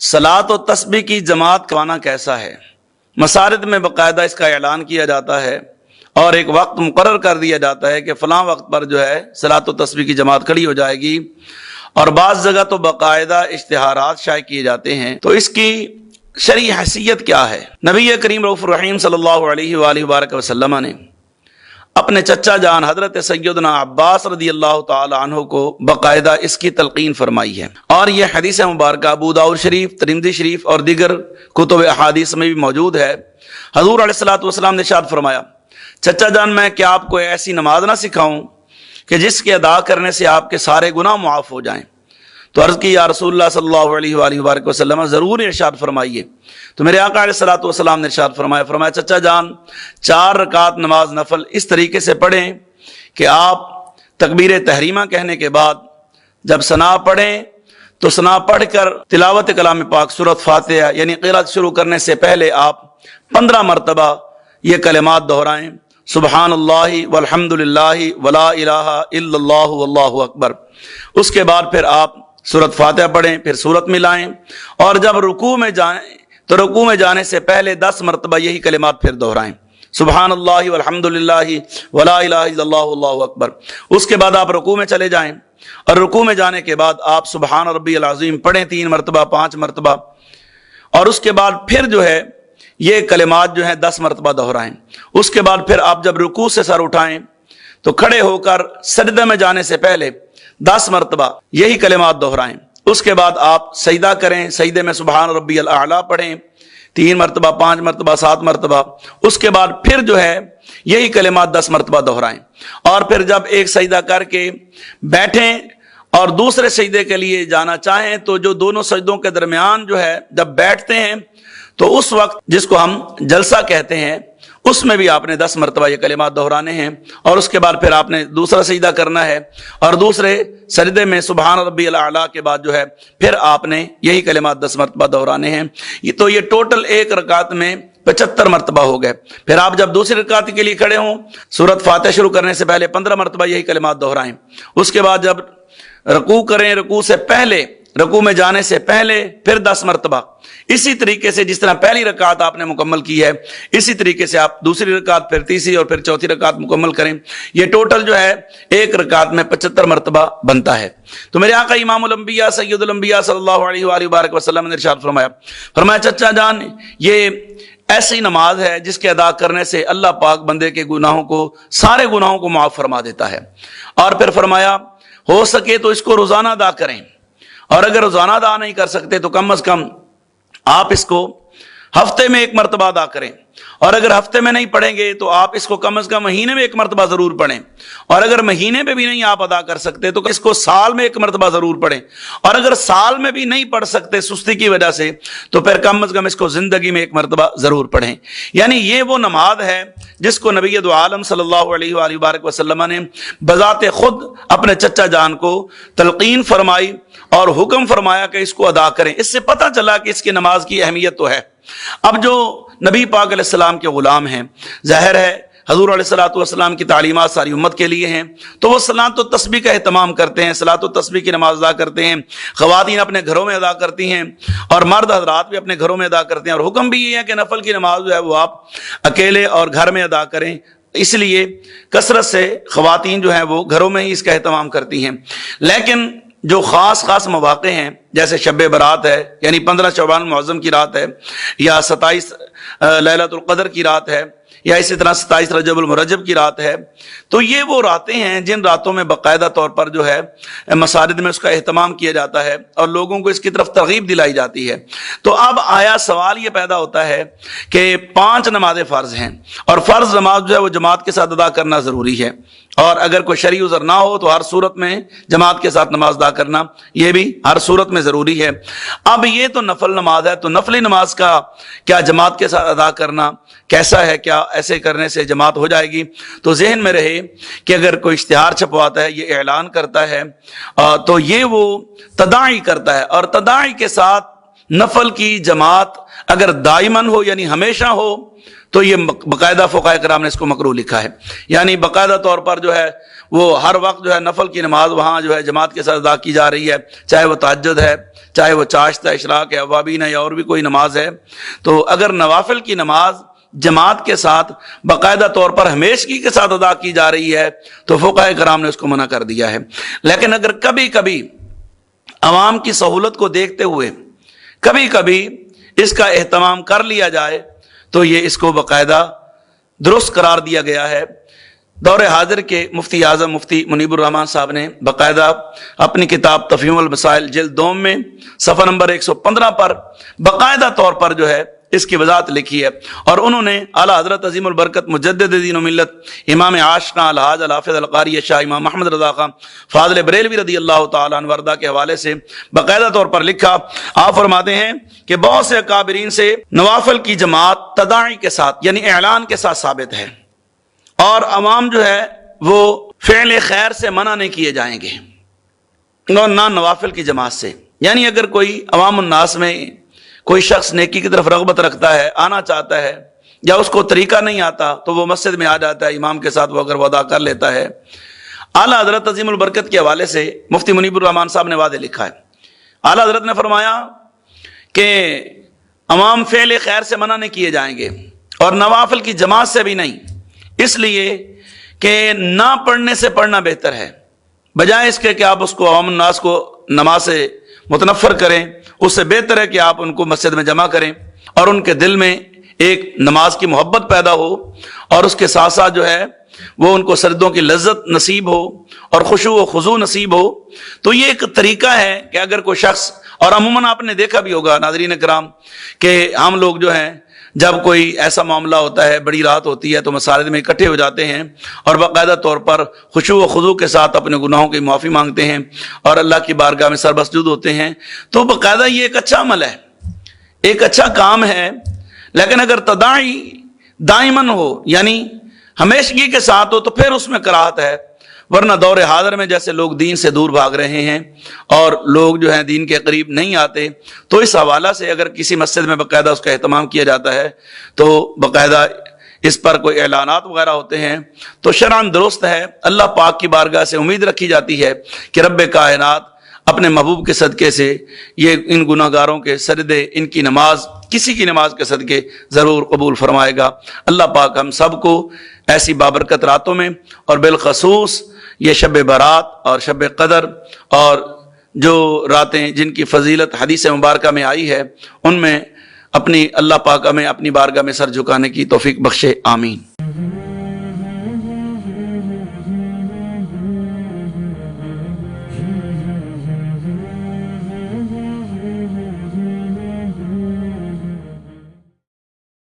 صلاۃ و تسبیح کی جماعت کروانا کیسا ہے؟ مساجد میں باقاعدہ اس کا اعلان کیا جاتا ہے اور ایک وقت مقرر کر دیا جاتا ہے کہ فلاں وقت پر جو ہے صلاۃ و تسبیح کی جماعت کھڑی ہو جائے گی، اور بعض جگہ تو باقاعدہ اشتہارات شائع کیے جاتے ہیں۔ تو اس کی شرعی حیثیت کیا ہے؟ نبی کریم رؤوف الرحیم صلی اللہ علیہ وآلہ وبارک وسلم نے اپنے چچا جان حضرت سیدنا عباس رضی اللہ تعالی عنہ کو باقاعدہ اس کی تلقین فرمائی ہے، اور یہ حدیث مبارکہ ابو داؤد شریف، ترمذی شریف اور دیگر کتب احادیث میں بھی موجود ہے۔ حضور علیہ الصلوۃ والسلام نے ارشاد فرمایا، چچا جان میں کیا آپ کو ایسی نماز نہ سکھاؤں کہ جس کے ادا کرنے سے آپ کے سارے گناہ معاف ہو جائیں؟ تو عرض کی یا رسول اللہ صلی اللہ علیہ وآلہ وبارک وسلم ضرور ارشاد فرمائیے۔ تو میرے آقا علیہ الصلوۃ والسلام نے ارشاد فرمایا چچا جان 4 رکعت نماز نفل اس طریقے سے پڑھیں کہ آپ تکبیر تحریمہ کہنے کے بعد جب ثنا پڑھیں تو ثنا پڑھ کر تلاوت کلام پاک سورۃ فاتحہ یعنی قرات شروع کرنے سے پہلے آپ 15 مرتبہ یہ کلمات دہرائیں، سبحان اللہ والحمد للہ ولا الہ الا اللہ واللہ اکبر۔ اس کے بعد پھر آپ سورۃ فاتحہ پڑھیں، پھر سورت ملائیں، اور جب رکوع میں جائیں تو رکوع میں جانے سے پہلے 10 مرتبہ یہی کلمات پھر دہرائیں، سبحان اللہ والحمد للہ ولا الہ الا اللہ واللہ اکبر۔ اس کے بعد آپ رکوع میں چلے جائیں، اور رکوع میں جانے کے بعد آپ سبحان ربی العظیم پڑھیں 3 مرتبہ 5 مرتبہ، اور اس کے بعد پھر جو ہے یہ کلمات جو ہیں 10 مرتبہ دہرائیں۔ اس کے بعد پھر آپ جب رکوع سے سر اٹھائیں تو کھڑے ہو کر سجدے میں جانے سے پہلے 10 مرتبہ یہی کلمات دہرائیں۔ اس کے بعد آپ سجدہ کریں، سجدے میں سبحان ربی الاعلیٰ پڑھیں 3 مرتبہ 5 مرتبہ 7 مرتبہ۔ اس کے بعد پھر جو ہے یہی کلمات 10 مرتبہ دہرائیں، اور پھر جب ایک سجدہ کر کے بیٹھیں اور دوسرے سجدے کے لیے جانا چاہیں تو جو دونوں سجدوں کے درمیان جو ہے جب بیٹھتے ہیں تو اس وقت جس کو ہم جلسہ کہتے ہیں اس میں بھی آپ نے 10 مرتبہ یہ کلمات دہرانے ہیں، اور اس کے بعد پھر آپ نے دوسرا سجدہ کرنا ہے، اور دوسرے سجدے میں سبحان ربی الاعلیٰ کے بعد جو ہے پھر آپ نے یہی کلمات 10 مرتبہ دہرانے ہیں۔ تو یہ ٹوٹل ایک رکعت میں 75 مرتبہ ہو گئے۔ پھر آپ جب دوسری رکعت کے لیے کھڑے ہوں سورۃ فاتحہ شروع کرنے سے پہلے 15 مرتبہ یہی کلمات دہرائیں۔ اس کے بعد جب رکوع کریں، رکوع سے پہلے، رکوع میں جانے سے پہلے پھر 10 مرتبہ، اسی طریقے سے جس طرح پہلی رکعت آپ نے مکمل کی ہے اسی طریقے سے آپ دوسری رکعت، پھر تیسری اور پھر چوتھی رکعت مکمل کریں۔ یہ ٹوٹل جو ہے ایک رکعت میں 75 مرتبہ بنتا ہے۔ تو میرے آقا امام الانبیاء سید الانبیاء صلی اللہ علیہ وآلہ وبارک وسلم نے ارشاد فرمایا چچا جان یہ ایسی نماز ہے جس کے ادا کرنے سے اللہ پاک بندے کے گناہوں کو، سارے گناہوں کو معاف فرما دیتا ہے۔ اور پھر فرمایا ہو سکے تو اس کو روزانہ ادا کریں، اور اگر روزانہ ادا نہیں کر سکتے تو کم از کم آپ اس کو ہفتے میں 1 مرتبہ ادا کریں، اور اگر ہفتے میں نہیں پڑھیں گے تو آپ اس کو کم از کم مہینے میں 1 مرتبہ ضرور پڑھیں، اور اگر مہینے میں بھی نہیں آپ ادا کر سکتے تو اس کو سال میں 1 مرتبہ ضرور پڑھیں، اور اگر سال میں بھی نہیں پڑھ سکتے سستی کی وجہ سے تو پھر کم از کم اس کو زندگی میں 1 مرتبہ ضرور پڑھیں۔ یعنی یہ وہ نماز ہے جس کو نبی دو عالم صلی اللہ علیہ وآلہ وبارک وسلم نے بذات خود اپنے چچا جان کو تلقین فرمائی اور حکم فرمایا کہ اس کو ادا کریں۔ اس سے پتہ چلا کہ اس کی نماز کی اہمیت تو ہے۔ اب جو نبی پاک علیہ السلام کے غلام ہیں، ظاہر ہے حضور علیہ الصلوۃ والسلام کی تعلیمات ساری امت کے لیے ہیں، تو وہ صلاۃ و تسبیح کا اہتمام کرتے ہیں، صلاۃ و تسبیح کی نماز ادا کرتے ہیں۔ خواتین اپنے گھروں میں ادا کرتی ہیں اور مرد حضرات بھی اپنے گھروں میں ادا کرتے ہیں، اور حکم بھی یہ ہے کہ نفل کی نماز جو ہے وہ آپ اکیلے اور گھر میں ادا کریں۔ اس لیے کثرت سے خواتین جو ہیں وہ گھروں میں ہی اس کا اہتمام کرتی ہیں۔ لیکن جو خاص مواقع ہیں جیسے شب برات ہے، یعنی 15 شعبان معظم کی رات ہے، یا 27 لیلۃ القدر کی رات ہے، یا اسی طرح 27 رجب المرجب کی رات ہے، تو یہ وہ راتیں ہیں جن راتوں میں باقاعدہ طور پر جو ہے مساجد میں اس کا اہتمام کیا جاتا ہے اور لوگوں کو اس کی طرف ترغیب دلائی جاتی ہے۔ تو اب آیا سوال یہ پیدا ہوتا ہے کہ 5 نمازیں فرض ہیں، اور فرض نماز جو ہے وہ جماعت کے ساتھ ادا کرنا ضروری ہے، اور اگر کوئی شرعی عذر نہ ہو تو ہر صورت میں جماعت کے ساتھ نماز ادا کرنا یہ بھی ہر صورت میں ضروری ہے۔ اب یہ تو نفل نماز ہے، تو نفلی نماز کا کیا جماعت کے ساتھ ادا کرنا کیسا ہے؟ کیا ایسے کرنے سے جماعت ہو جائے گی؟ تو ذہن میں رہے کہ اگر کوئی اشتہار چھپواتا ہے، یہ اعلان کرتا ہے، تو یہ وہ تداعی کرتا ہے، اور تداعی کے ساتھ نفل کی جماعت اگر دائماً ہو یعنی ہمیشہ ہو تو یہ باقاعدہ فقہاء کرام نے اس کو مکروہ لکھا ہے، یعنی باقاعدہ طور پر جو ہے وہ ہر وقت جو ہے نفل کی نماز وہاں جو ہے جماعت کے ساتھ ادا کی جا رہی ہے، چاہے وہ تہجد ہے، چاہے وہ چاشت ہے، اشراق ہے، اوابین ہے، یا اور بھی کوئی نماز ہے۔ تو اگر نوافل کی نماز جماعت کے ساتھ باقاعدہ طور پر ہمیشگی کے ساتھ ادا کی جا رہی ہے تو فقہاء کرام نے اس کو منع کر دیا ہے۔ لیکن اگر کبھی کبھی عوام کی سہولت کو دیکھتے ہوئے کبھی کبھی اس کا اہتمام کر لیا جائے تو یہ اس کو باقاعدہ درست قرار دیا گیا ہے۔ دور حاضر کے مفتی اعظم مفتی منیب الرحمان صاحب نے باقاعدہ اپنی کتاب تفہیم المسائل جلد 2 میں صفحہ نمبر 115 پر باقاعدہ طور پر جو ہے اس کی وضاحت لکھی ہے، اور انہوں نے اعلیٰ حضرت عظیم البرکت مجدد دین و ملت امام عاشقاں الحاج الحافظ القاری شاہ امام محمد رضا خان فاضل بریلوی رضی اللہ تعالیٰ عنہ وردہ کے حوالے سے باقاعدہ طور پر لکھا۔ آپ فرماتے ہیں کہ بہت سے اکابرین سے نوافل کی جماعت تداعی کے ساتھ یعنی اعلان کے ساتھ ثابت ہے، اور عوام جو ہے وہ فعل خیر سے منع نہیں کیے جائیں گے اور نہ نوافل کی جماعت سے۔ یعنی اگر کوئی عوام الناس میں کوئی شخص نیکی کی طرف رغبت رکھتا ہے، آنا چاہتا ہے، یا اس کو طریقہ نہیں آتا تو وہ مسجد میں آ جاتا ہے، امام کے ساتھ وہ اگر وہ ادا کر لیتا ہے۔ اعلیٰ حضرت عظیم البرکت کے حوالے سے مفتی منیب الرحمان صاحب نے واضح لکھا ہے، اعلیٰ حضرت نے فرمایا کہ عوام فعل خیر سے منع نہیں کیے جائیں گے اور نوافل کی جماعت سے بھی نہیں، اس لیے کہ نہ پڑھنے سے پڑھنا بہتر ہے، بجائے اس کے کہ آپ اس کو عوام الناس کو نماز سے متنفر کریں، اس سے بہتر ہے کہ آپ ان کو مسجد میں جمع کریں اور ان کے دل میں ایک نماز کی محبت پیدا ہو، اور اس کے ساتھ ساتھ جو ہے وہ ان کو سجدوں کی لذت نصیب ہو اور خشوع و خضوع نصیب ہو۔ تو یہ ایک طریقہ ہے کہ اگر کوئی شخص، اور عموماً آپ نے دیکھا بھی ہوگا ناظرین کرام کہ ہم لوگ جو ہیں جب کوئی ایسا معاملہ ہوتا ہے، بڑی رات ہوتی ہے، تو مساجد میں اکٹھے ہو جاتے ہیں اور باقاعدہ طور پر خشوع و خضوع کے ساتھ اپنے گناہوں کی معافی مانگتے ہیں اور اللہ کی بارگاہ میں سر مسجود ہوتے ہیں۔ تو باقاعدہ یہ ایک اچھا عمل ہے، ایک اچھا کام ہے، لیکن اگر تداعی دائماً ہو یعنی ہمیشگی کے ساتھ ہو تو پھر اس میں کراہت ہے، ورنہ دور حاضر میں جیسے لوگ دین سے دور بھاگ رہے ہیں اور لوگ جو ہیں دین کے قریب نہیں آتے، تو اس حوالہ سے اگر کسی مسجد میں باقاعدہ اس کا اہتمام کیا جاتا ہے تو باقاعدہ اس پر کوئی اعلانات وغیرہ ہوتے ہیں تو شرعاً درست ہے۔ اللہ پاک کی بارگاہ سے امید رکھی جاتی ہے کہ رب کائنات اپنے محبوب کے صدقے سے یہ ان گناہ گاروں کے سجدے، ان کی نماز، کسی کی نماز کے صدقے ضرور قبول فرمائے گا۔ اللہ پاک ہم سب کو ایسی بابرکت راتوں میں اور بالخصوص یہ شب برات اور شب قدر اور جو راتیں جن کی فضیلت حدیث مبارکہ میں آئی ہے ان میں اپنی اللہ پاک ہمیں اپنی بارگاہ میں سر جھکانے کی توفیق بخشے، آمین۔